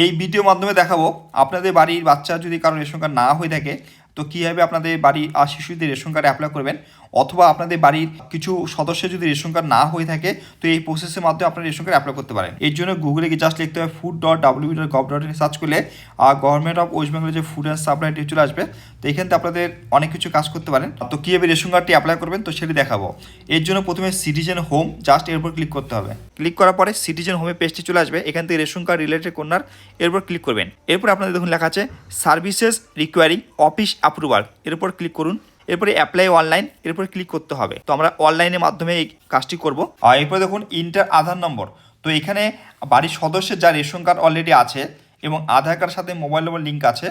এই ভিডিওর মাধ্যমে দেখাবো আপনাদের বাড়ির বাচ্চা যদি কারো রেশন কার্ড না হয়ে থাকে তো কীভাবে আপনাদের বাড়ির শিশুদের রেশন কার্ড অ্যাপ্লাই করবেন, অথবা আপনাদের বাড়ির কিছু সদস্য যদি রেশন কার্ড না হয়ে থাকে তো এই প্রসেসের মাধ্যমে আপনারা রেশন কার্ড অ্যাপ্লাই করতে পারেন। এর জন্য গুগলে গিয়ে জাস্ট লিখতে হবে food.wb.gov.in সার্চ করলে গভর্নমেন্ট অফ ওয়েস্ট বেঙ্গলের যে ফুড অ্যান্ড সাপ্লাই চলে আসবে। তো এখান থেকে আপনাদের অনেক কিছু কাজ করতে পারেন। তো কীভাবে রেশন কার্ডটি অ্যাপ্লাই করবেন তো সেটি দেখাবো। এর জন্য প্রথমে সিটিজেন হোম জাস্ট এর উপর ক্লিক করতে হবে। ক্লিক করার পরে সিটিজেন হোমে পেজটি চলে আসবে। এখান থেকে রেশন কার্ড রিলেটেড কর্নার এরপর ক্লিক করবেন। এরপর আপনাদের দেখুন লেখা আছে সার্ভিসেস রিকোয়ারিং অফিস অ্যাপ্রুভাল, এর উপর ক্লিক করুন। এরপরে অ্যাপ্লাই অনলাইন এর উপর ক্লিক করতে হবে। তো আমরা অনলাইনের মাধ্যমে এই কাজটি করব। আর এরপরে দেখুন ইন্টার আধার নম্বর। তো এখানে বাড়ির সদস্যের যা রেশন কার্ড অলরেডি আছে এবং আধার কার্ডের সাথে মোবাইল নম্বর লিঙ্ক আছে,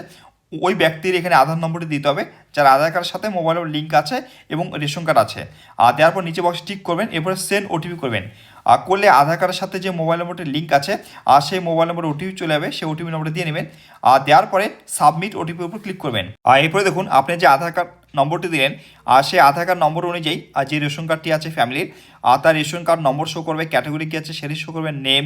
ওই ব্যক্তির এখানে আধার নম্বরটি দিতে হবে যার আধার কার্ডের সাথে মোবাইল নম্বর লিঙ্ক আছে এবং রেশন কার্ড আছে। আর দেওয়ার পর নিচে বক্সে টিক করবেন। এরপরে সেন্ড ওটিপি করবেন। আর করলে আধার কার্ডের সাথে যে মোবাইল নম্বরটির লিঙ্ক আছে আর সেই মোবাইল নম্বরে ওটিপি চলে যাবে, সেই ওটিপি নম্বরটা দিয়ে নেবেন। আর দেওয়ার পরে সাবমিট ওটিপির উপর ক্লিক করবেন। আর এরপরে দেখুন আপনি যে আধার কার্ড নম্বরটি দিলেন আর সেই আধার কার্ড নম্বর অনুযায়ী আর যে রেশন কার্ডটি আছে ফ্যামিলির আর তার রেশন কার্ড নম্বর শো করবে, ক্যাটাগরি কী আছে সেটি শো করবে, name,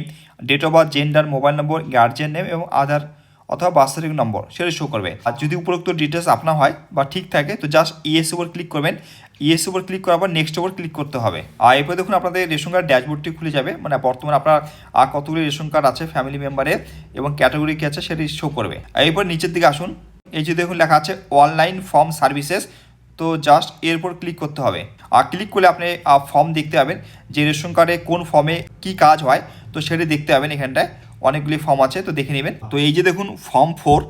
date of birth, gender, mobile number, guardian name এবং আধার অথবা বার্থ সার্টিফিকেট নম্বর সেটা শো করবে। আর যদি উপরোক্ত ডিটেলস আপনার হয় বা ঠিক থাকে তো জাস্ট ইএস উপর ক্লিক করবেন। ইএস উপর ক্লিক করার পর নেক্সট উপর ক্লিক করতে হবে। আর এরপরে দেখুন আপনাদের রেশন কার্ড ড্যাশবোর্ডটি খুলে যাবে, মানে বর্তমানে আপনার কতগুলি রেশন কার্ড আছে ফ্যামিলি মেম্বারের এবং ক্যাটাগরি কী আছে সেটি শো করবে। আর এরপর নিচের দিকে আসুন, এই যে দেখুন লেখা আছে অনলাইন ফর্ম সার্ভিসেস, তো জাস্ট এর উপর ক্লিক করতে হবে। আর ক্লিক করলে আপনি ফর্ম দেখতে পাবেন যে রেশন কার্ডে কোন ফর্মে কি কাজ হয় তো সেটি দেখতে পাবেন। এখানটায় অনেকগুলি ফর্ম আছে তো দেখে নেবেন। তো এই যে দেখুন form 4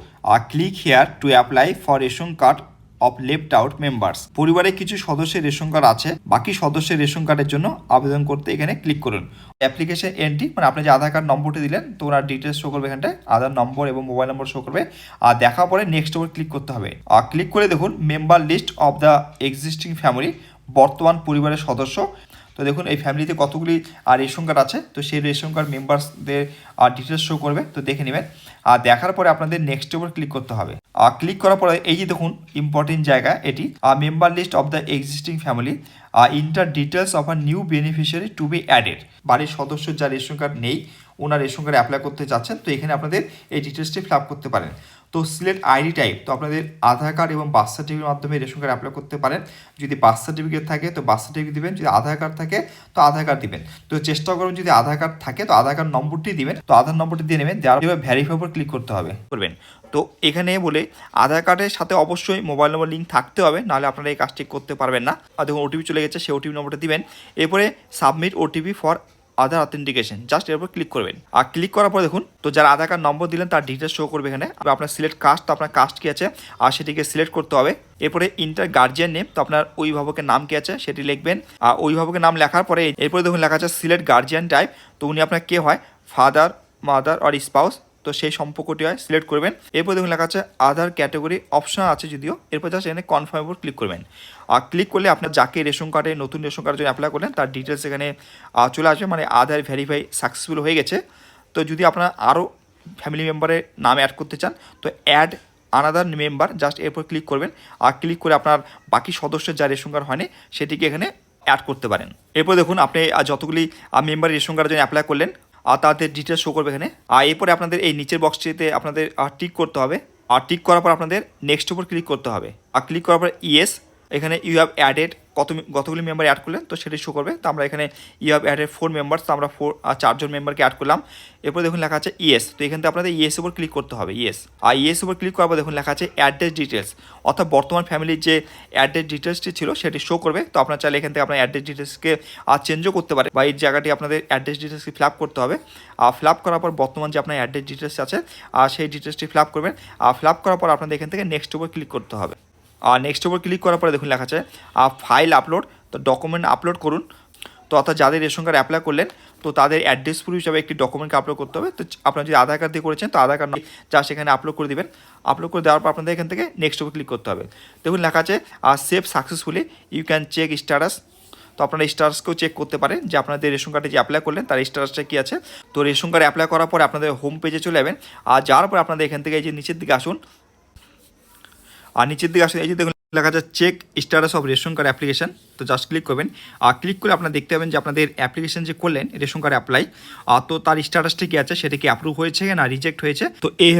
click here to apply for ration card of left out members. পরিবারে কিছু সদস্যের রেশন কার্ড আছে, বাকি সদস্যের রেশন কার্ডের জন্য আবেদন করতে এখানে ক্লিক করুন। অ্যাপ্লিকেশন এন্ট্রি মানে আপনি যে আধার কার্ড নম্বরটি দিলেন তো ওনার ডিটেলস শো করবে, এখানটায় আধার নম্বর এবং মোবাইল নম্বর শো করবে। আর দেখার পরে নেক্সট উপর ক্লিক করতে হবে। আর ক্লিক করে দেখুন member list of the existing family, বর্তমান পরিবারের সদস্য। তো দেখুন এই ফ্যামিলিতে কতগুলি রেশন কার্ড আছে তো সেই রেশন কার্ড মেম্বার্সদের ডিটেলস শো করবে, তো দেখে নেবেন। আর দেখার পরে আপনাদের নেক্সট উপর ক্লিক করতে হবে। আর ক্লিক করার পরে এই যে দেখুন ইম্পর্টেন্ট জায়গা এটি, member list of the existing family, enter details of a new beneficiary to be added. বাড়ির সদস্য যার রেশন কার্ড নেই ওনার রেশন কার্ড অ্যাপ্লাই করতে চাচ্ছেন তো এখানে আপনাদের এই ডিটেলসটি ফিল আপ করতে পারেন। তো সিলেক্ট আইডি টাইপ, তো আপনাদের আধার কার্ড এবং বার্থ সার্টিফিকেটের মাধ্যমে রেশন কার্ড অ্যাপ্লাই করতে পারেন। যদি বার্থ সার্টিফিকেট থাকে তো বার্থ সার্টিফিকেট দিবেন, যদি আধার কার্ড থাকে তো আধার কার্ড দিবেন। তো চেষ্টা করুন যদি আধার কার্ড থাকে তো আধার কার্ড নম্বরটি দিবেন, তো আধার নম্বরটি দিয়ে নেবেন। দেওয়ার পর ভ্যারিফাই উপর ক্লিক করতে হবে করবেন। তো এখানে বলে আধার কার্ডের সাথে অবশ্যই মোবাইল নম্বর লিঙ্ক থাকতে হবে, নাহলে আপনারা এই কাজটি করতে পারবেন না। আর দেখুন ওটিপি চলে গেছে, সেই ওটিপি নম্বরটা দিবেন। এরপরে submit OTP for Aadhaar authentication just এর উপর ক্লিক করবেন। আর ক্লিক করার পর দেখুন তো যারা আধার কার্ড নম্বর দিলেন তার ডিটেলস শো করবে এখানে। আপনার সিলেক্ট কাস্ট, তো আপনার কাস্ট কী আছে আর সেটিকে সিলেক্ট করতে হবে। এরপরে ইন্টার গার্জিয়ান নেম, তো আপনার অভিভাবকের নাম কী আছে সেটি লিখবেন। আর অভিভাবকের নাম লেখার পরে এরপরে দেখুন লেখা আছে সিলেক্ট গার্জিয়ান টাইপ, তো উনি আপনার কে হয়, ফাদার, মাদার আর স্পাউস, তো সেই সম্পর্কটি হয় সিলেক্ট করবেন। এরপর দেখুন লেখা আছে আধার ক্যাটাগরি অপশন আছে যদিও, এরপর জাস্ট এখানে কনফার্ম উপর ক্লিক করবেন। আর ক্লিক করলে আপনার যাকে রেশন কার্ডে নতুন রেশন কার্ডের জন্য অ্যাপ্লাই করলেন তার ডিটেলস এখানে চলে আসবে, মানে আধার ভেরিফাই সাকসেসফুল হয়ে গেছে। তো যদি আপনার আরও ফ্যামিলি মেম্বারের নাম অ্যাড করতে চান তো অ্যাড আনাদার মেম্বার জাস্ট এরপর ক্লিক করবেন। আর ক্লিক করে আপনার বাকি সদস্যের যা রেশন কার্ড হয়নি সেটিকে এখানে অ্যাড করতে পারেন। এরপর দেখুন আপনি যতগুলি মেম্বার রেশন কার্ডের জন্য অ্যাপ্লাই করলেন আর তাদের ডিটেলস শো করবে এখানে। আর এরপরে আপনাদের এই নিচের বক্সটিতে আপনাদের টিক করতে হবে। আর টিক করার পর আপনাদের নেক্সট উপর ক্লিক করতে হবে। আর ক্লিক করার পর ইয়েস, এখানে ইউ হ্যাভ অ্যাডেড কতগুলি মেম্বার অ্যাড করলেন তো সেটি শো করবে। তো আমরা এখানে ইউ হ্যাভ অ্যাডেড 4 মেম্বার্স, তো আমরা 4জন মেম্বারকে অ্যাড করলাম। এরপর দেখুন লেখা আছে ইয়েস, তো এখান থেকে আপনাদের ইয়েস উপর ক্লিক করতে হবে। ইয়েস, আর ইয়েস উপর ক্লিক করার পর দেখুন লেখা আছে অ্যাড্রেস ডিটেলস, অর্থাৎ বর্তমান ফ্যামিলির যে অ্যাড্রেস ডিটেলসটি ছিল সেটি শো করবে। তো আপনার চাইলে এখান থেকে আপনার অ্যাড্রেস ডিটেলসকে চেঞ্জও করতে পারে বা এই জায়গাটি আপনাদের অ্যাড্রেস ডিটেলসকে ফিল আপ করতে হবে। আর ফিল আপ করার পর বর্তমান যে আপনার অ্যাড্রেস ডিটেলস আছে আর সেই ডিটেলসটি ফিল আপ করবেন। আর ফিল আপ করার পর আপনাদের এখান থেকে নেক্সট উপর ক্লিক করতে হবে। আর নেক্সট উপর ক্লিক করার পরে দেখুন লেখা আছে ফাইল আপলোড, তো ডকুমেন্ট আপলোড করুন। তো অর্থাৎ যাদের রেশন কার্ড অ্যাপ্লাই করলেন তো তাদের অ্যাড্রেস প্রুফ হিসাবে একটি ডকুমেন্টকে আপলোড করতে হবে। তো আপনার যদি আধার কার্ড দিয়ে করেছেন তো আধার কার্ড যা সেখানে আপলোড করে দেবেন। আপলোড করে দেওয়ার পর আপনাদের এখান থেকে নেক্সট উপর ক্লিক করতে হবে। দেখুন লেখা আছে save successfully, you can check status, তো আপনারা স্ট্যাটাসকেও চেক করতে পারেন যে আপনাদের রেশন কার্ডে যে অ্যাপ্লাই করলেন তার স্ট্যাটাসটা কী আছে। তো রেশন কার্ড অ্যাপ্লাই করার পর আপনাদের হোম পেজে চলে যাবেন। আর যাওয়ার পর আপনাদের এখান থেকে এই যে নিচের দিকে আসুন। আর নিচের দিকে আসুন, এই যে দেখুন লেখা আছে check status of ration card application. তো জাস্ট ক্লিক করবেন, আর ক্লিক করে আপনারা দেখতে পাবেন যে আপনাদের অ্যাপ্লিকেশন যে করলেন রেশন কার্ড অ্যাপ্লাই, তো তার স্ট্যাটাসটা কি আছে, সেটা কি অ্যাপ্রুভ হয়েছে না রিজেক্ট হয়েছে। তো এইভাবে